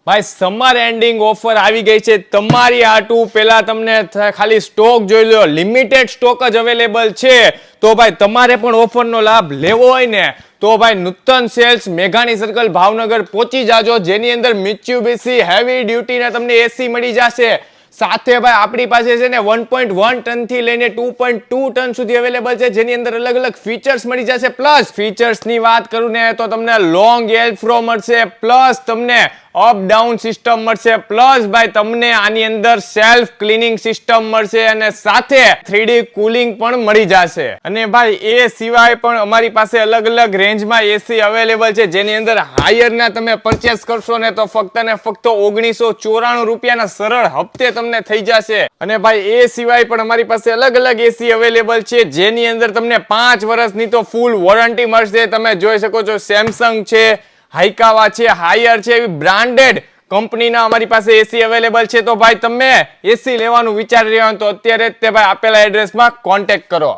ભાઈ summer ending offer આવી ગઈ છે તમારી આટું. પેલા તમને ખાલી સ્ટોક જોઈ લો, લિમિટેડ સ્ટોક જ અવેલેબલ છે. તો ભાઈ તમારે પણ ઓફરનો લાભ લેવો હોય ને તો ભાઈ નૂતન સેલ્સ મેઘાણી સર્કલ ભાવનગર પહોંચી જાજો, જેની અંદર મિત્સુબિશી હેવી ડ્યુટી ના તમને એસી મળી જશે. સાથે ભાઈ આપણી પાસે છે ને 1.1 ટન થી લઈને 2.2 ટન સુધી અવેલેબલ છે, જેની અંદર અલગ અલગ ફીચર્સ મળી જશે. પ્લસ ફીચર્સ ની વાત કરું ને તો તમને લોંગ એર ફ્લો મળશે, પ્લસ તમને અપ ડાઉન સિસ્ટમ મળશે, પ્લસ ભાઈ તમને આની અંદર સેલ્ફ ક્લીનિંગ સિસ્ટમ મળશે અને સાથે 3D કુલિંગ પણ મળી જશે. અને ભાઈ એ સિવાય પણ અમારી પાસે અલગ અલગ રેન્જમાં એસી અવેલેબલ છે, જેની અંદર હાયર ના તમે પરચેસ કરશો ને તો ફક્ત ને ફક્ત 1994 રૂપિયાના સરળ હપ્તે તમને થઈ જશે. અને ભાઈ એ સિવાય પણ અમારી પાસે અલગ અલગ એસી અવેલેબલ છે, જેની અંદર તમને 5 વર્ષની તો ફૂલ વોરંટી મળશે. તમે જોઈ શકો છો સેમસંગ છે, હાઈકાવા છે, હાયર છે, એવી બ્રાન્ડેડ કંપનીના અમારી પાસે એસી અવેલેબલ છે. તો ભાઈ તમે એસી લેવાનું વિચારી રહ્યા હો તો અત્યારે જ તે ભાઈ આપેલા એડ્રેસમાં કોન્ટેક્ટ કરો.